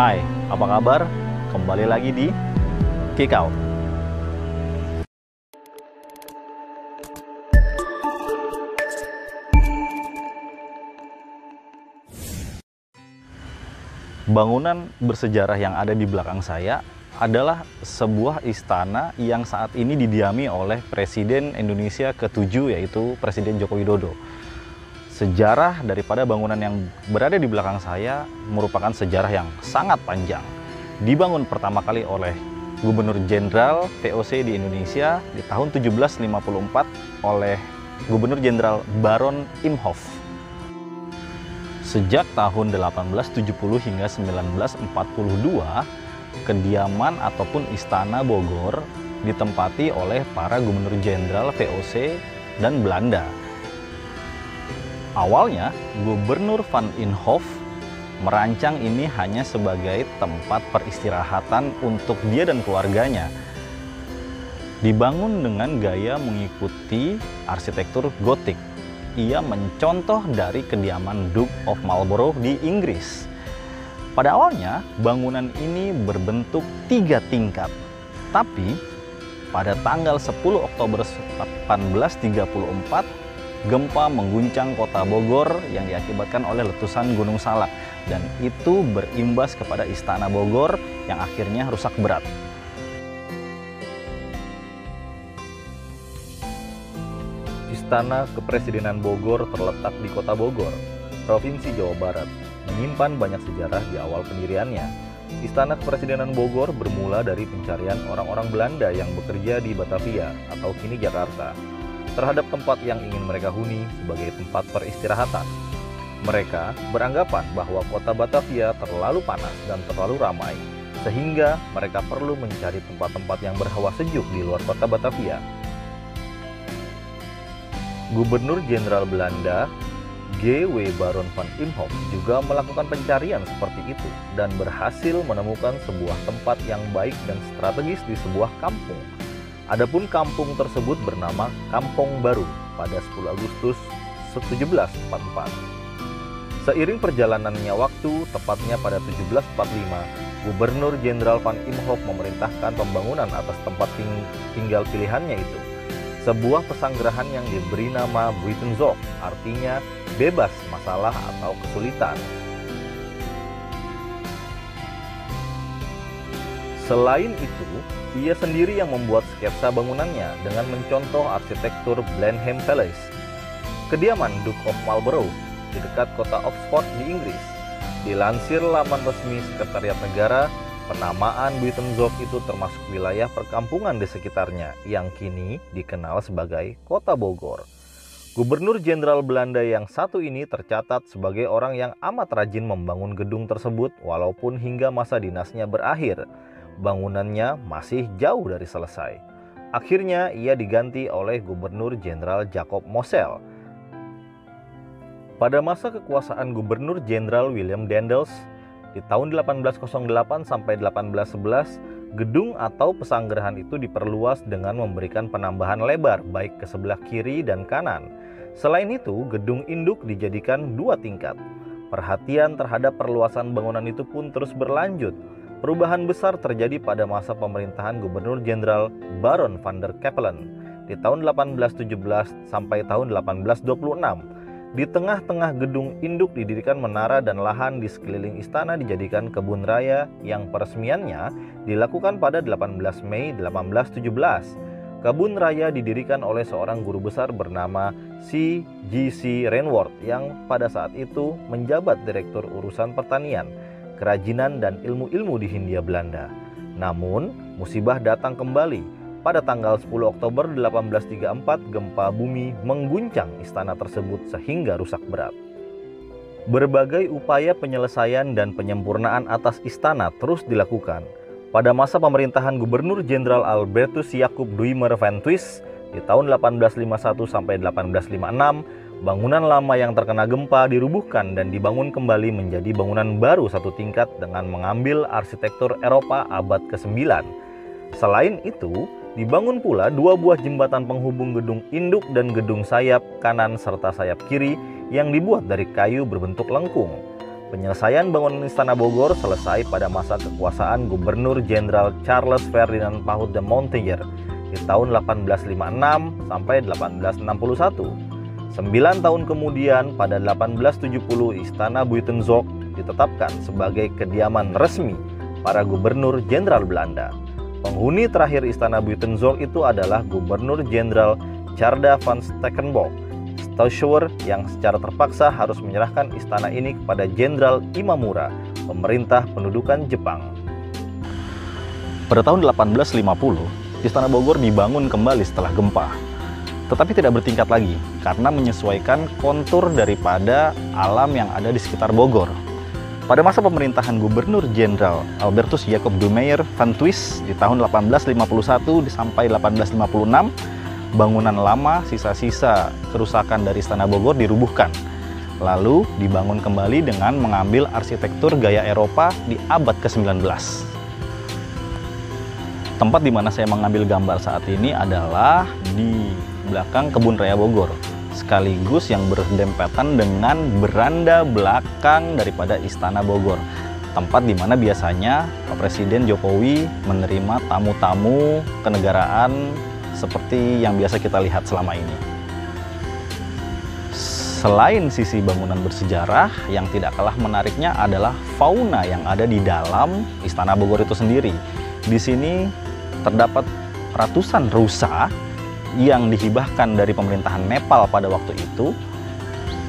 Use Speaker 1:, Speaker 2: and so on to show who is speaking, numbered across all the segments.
Speaker 1: Hai, apa kabar? Kembali lagi di Kick Out. Bangunan bersejarah yang ada di belakang saya adalah sebuah istana yang saat ini didiami oleh Presiden Indonesia ke-7, yaitu Presiden Joko Widodo. Sejarah daripada bangunan yang berada di belakang saya merupakan sejarah yang sangat panjang. Dibangun pertama kali oleh Gubernur Jenderal VOC di Indonesia di tahun 1754 oleh Gubernur Jenderal Baron Imhoff. Sejak tahun 1870 hingga 1942, kediaman ataupun Istana Bogor ditempati oleh para Gubernur Jenderal VOC dan Belanda. Awalnya, Gubernur Van Imhoff merancang ini hanya sebagai tempat peristirahatan untuk dia dan keluarganya. Dibangun dengan gaya mengikuti arsitektur Gotik. Ia mencontoh dari kediaman Duke of Marlborough di Inggris. Pada awalnya, bangunan ini berbentuk 3 tingkat. Tapi, pada tanggal 10 Oktober 1834, gempa mengguncang kota Bogor yang diakibatkan oleh letusan Gunung Salak. Dan itu berimbas kepada Istana Bogor yang akhirnya rusak berat. Istana Kepresidenan Bogor terletak di Kota Bogor, Provinsi Jawa Barat, menyimpan banyak sejarah di awal pendiriannya. Istana Kepresidenan Bogor bermula dari pencarian orang-orang Belanda yang bekerja di Batavia atau kini Jakarta terhadap tempat yang ingin mereka huni sebagai tempat peristirahatan. Mereka beranggapan bahwa kota Batavia terlalu panas dan terlalu ramai, sehingga mereka perlu mencari tempat-tempat yang berhawa sejuk di luar kota Batavia. Gubernur Jenderal Belanda G.W. Baron van Imhoff juga melakukan pencarian seperti itu dan berhasil menemukan sebuah tempat yang baik dan strategis di sebuah kampung. Adapun kampung tersebut bernama Kampung Baru pada 10 Agustus 1744. Seiring perjalanannya waktu, tepatnya pada 1745, Gubernur Jenderal van Imhoff memerintahkan pembangunan atas tempat tinggal pilihannya itu. Sebuah pesanggerahan yang diberi nama Buitenzorg, artinya bebas masalah atau kesulitan. Selain itu, ia sendiri yang membuat sketsa bangunannya dengan mencontoh arsitektur Blenheim Palace, kediaman Duke of Marlborough di dekat kota Oxford di Inggris. Dilansir laman resmi Sekretariat Negara, penamaan Buitenzorg itu termasuk wilayah perkampungan di sekitarnya yang kini dikenal sebagai Kota Bogor. Gubernur Jenderal Belanda yang satu ini tercatat sebagai orang yang amat rajin membangun gedung tersebut walaupun hingga masa dinasnya berakhir, bangunannya masih jauh dari selesai. Akhirnya ia diganti oleh Gubernur Jenderal Jacob Mosel. Pada masa kekuasaan Gubernur Jenderal William Daendels, di tahun 1808 sampai 1811, gedung atau pesanggerahan itu diperluas dengan memberikan penambahan lebar baik ke sebelah kiri dan kanan. Selain itu, gedung induk dijadikan 2 tingkat. Perhatian terhadap perluasan bangunan itu pun terus berlanjut. Perubahan besar terjadi pada masa pemerintahan Gubernur Jenderal Baron van der Capellen di tahun 1817 sampai tahun 1826. Di tengah-tengah gedung induk didirikan menara dan lahan di sekeliling istana dijadikan kebun raya yang peresmiannya dilakukan pada 18 Mei 1817. Kebun raya didirikan oleh seorang guru besar bernama C.G.C. Rainworth yang pada saat itu menjabat Direktur Urusan Pertanian, Kerajinan dan Ilmu-ilmu di Hindia Belanda. Namun, musibah datang kembali. Pada tanggal 10 Oktober 1834, gempa bumi mengguncang istana tersebut sehingga rusak berat. Berbagai upaya penyelesaian dan penyempurnaan atas istana terus dilakukan. Pada masa pemerintahan Gubernur Jenderal Albertus Jacob Duimer van Twist di tahun 1851 sampai 1856, bangunan lama yang terkena gempa dirubuhkan dan dibangun kembali menjadi bangunan baru 1 tingkat dengan mengambil arsitektur Eropa abad ke-9. Selain itu, dibangun pula 2 buah jembatan penghubung gedung induk dan gedung sayap kanan serta sayap kiri yang dibuat dari kayu berbentuk lengkung. Penyelesaian bangunan Istana Bogor selesai pada masa kekuasaan Gubernur Jenderal Charles Ferdinand Paut de Montaigne di tahun 1856 sampai 1861. 9 tahun kemudian pada 1870 Istana Buitenzorg ditetapkan sebagai kediaman resmi para Gubernur Jenderal Belanda. Penghuni terakhir Istana Buitenzorg itu adalah Gubernur Jenderal Tjarda van Stekenborg Stauschauer yang secara terpaksa harus menyerahkan istana ini kepada Jenderal Imamura, pemerintah pendudukan Jepang. Pada tahun 1850, Istana Bogor dibangun kembali setelah gempa, tetapi tidak bertingkat lagi karena menyesuaikan kontur daripada alam yang ada di sekitar Bogor. Pada masa pemerintahan Gubernur Jenderal Albertus Jacob Doumerc van Twist di tahun 1851 sampai 1856, bangunan lama, sisa-sisa kerusakan dari Istana Bogor dirubuhkan, lalu dibangun kembali dengan mengambil arsitektur gaya Eropa di abad ke-19. Tempat di mana saya mengambil gambar saat ini adalah di belakang Kebun Raya Bogor, sekaligus yang berdempetan dengan beranda belakang daripada Istana Bogor. Tempat di mana biasanya Pak Presiden Jokowi menerima tamu-tamu kenegaraan seperti yang biasa kita lihat selama ini. Selain sisi bangunan bersejarah, yang tidak kalah menariknya adalah fauna yang ada di dalam Istana Bogor itu sendiri. Di sini terdapat ratusan rusa yang dihibahkan dari pemerintahan Nepal pada waktu itu,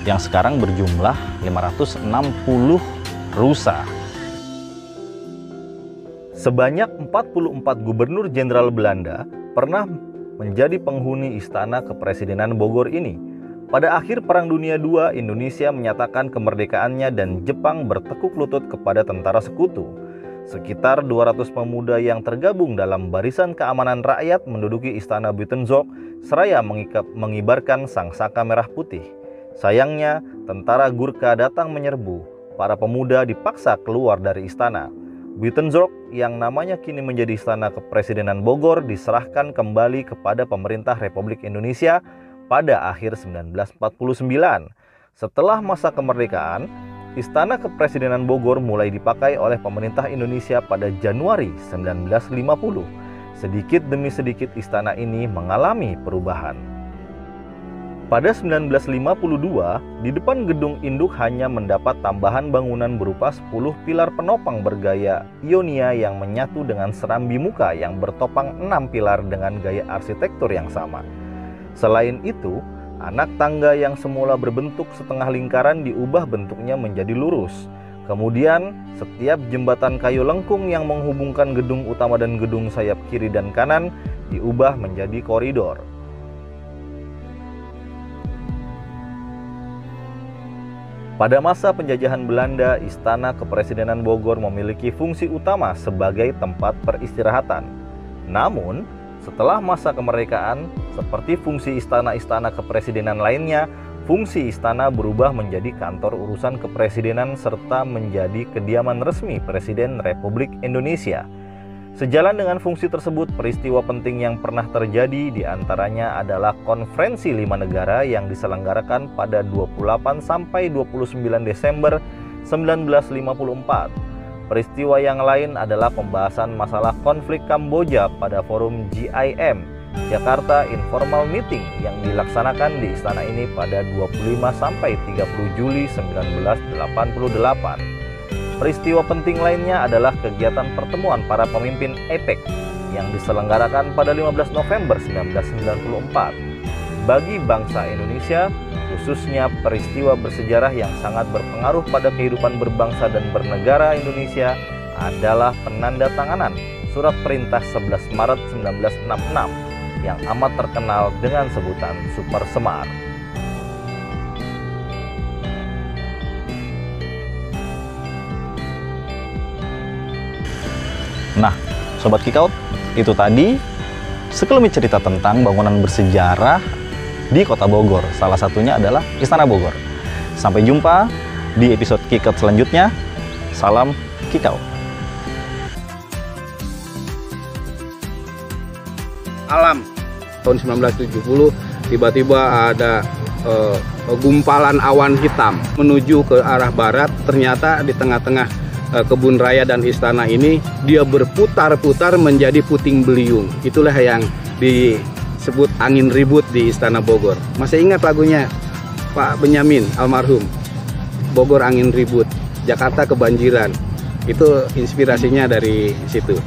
Speaker 1: yang sekarang berjumlah 560 rusa. Sebanyak 44 gubernur jenderal Belanda pernah menjadi penghuni Istana Kepresidenan Bogor ini. Pada akhir Perang Dunia II, Indonesia menyatakan kemerdekaannya dan Jepang bertekuk lutut kepada tentara sekutu. Sekitar 200 pemuda yang tergabung dalam Barisan Keamanan Rakyat menduduki Istana Buitenzorg seraya mengibarkan sangsaka merah putih. Sayangnya, tentara Gurkha datang menyerbu. Para pemuda dipaksa keluar dari istana. Buitenzorg yang namanya kini menjadi Istana Kepresidenan Bogor diserahkan kembali kepada pemerintah Republik Indonesia pada akhir 1949. Setelah masa kemerdekaan, Istana Kepresidenan Bogor mulai dipakai oleh pemerintah Indonesia pada Januari 1950. Sedikit demi sedikit istana ini mengalami perubahan. Pada 1952, di depan gedung induk hanya mendapat tambahan bangunan berupa 10 pilar penopang bergaya Ionia yang menyatu dengan serambi muka yang bertopang 6 pilar dengan gaya arsitektur yang sama. Selain itu, anak tangga yang semula berbentuk setengah lingkaran diubah bentuknya menjadi lurus. Kemudian, setiap jembatan kayu lengkung yang menghubungkan gedung utama dan gedung sayap kiri dan kanan diubah menjadi koridor. Pada masa penjajahan Belanda, Istana Kepresidenan Bogor memiliki fungsi utama sebagai tempat peristirahatan. Namun, setelah masa kemerdekaan, seperti fungsi istana-istana kepresidenan lainnya, fungsi istana berubah menjadi kantor urusan kepresidenan serta menjadi kediaman resmi Presiden Republik Indonesia. Sejalan dengan fungsi tersebut, peristiwa penting yang pernah terjadi diantaranya adalah Konferensi 5 Negara yang diselenggarakan pada 28 sampai 29 Desember 1954. Peristiwa yang lain adalah pembahasan masalah konflik Kamboja pada forum GIM, Jakarta Informal Meeting yang dilaksanakan di istana ini pada 25 sampai 30 Juli 1988. Peristiwa penting lainnya adalah kegiatan pertemuan para pemimpin APEC yang diselenggarakan pada 15 November 1994. Bagi bangsa Indonesia, khususnya peristiwa bersejarah yang sangat berpengaruh pada kehidupan berbangsa dan bernegara Indonesia adalah penandatanganan Surat Perintah 11 Maret 1966 yang amat terkenal dengan sebutan Super Semar. Nah, Sobat Kikout, itu tadi sekelumit cerita tentang bangunan bersejarah di Kota Bogor. Salah satunya adalah Istana Bogor. Sampai jumpa di episode Kikout selanjutnya. Salam Kikout.
Speaker 2: Alam tahun 1970 tiba-tiba ada gumpalan awan hitam menuju ke arah barat. Ternyata di tengah-tengah kebun raya dan istana ini dia berputar-putar menjadi puting beliung. Itulah yang disebut angin ribut di Istana Bogor. Masih ingat lagunya Pak Benyamin almarhum, Bogor angin ribut, Jakarta kebanjiran. Itu inspirasinya dari situ.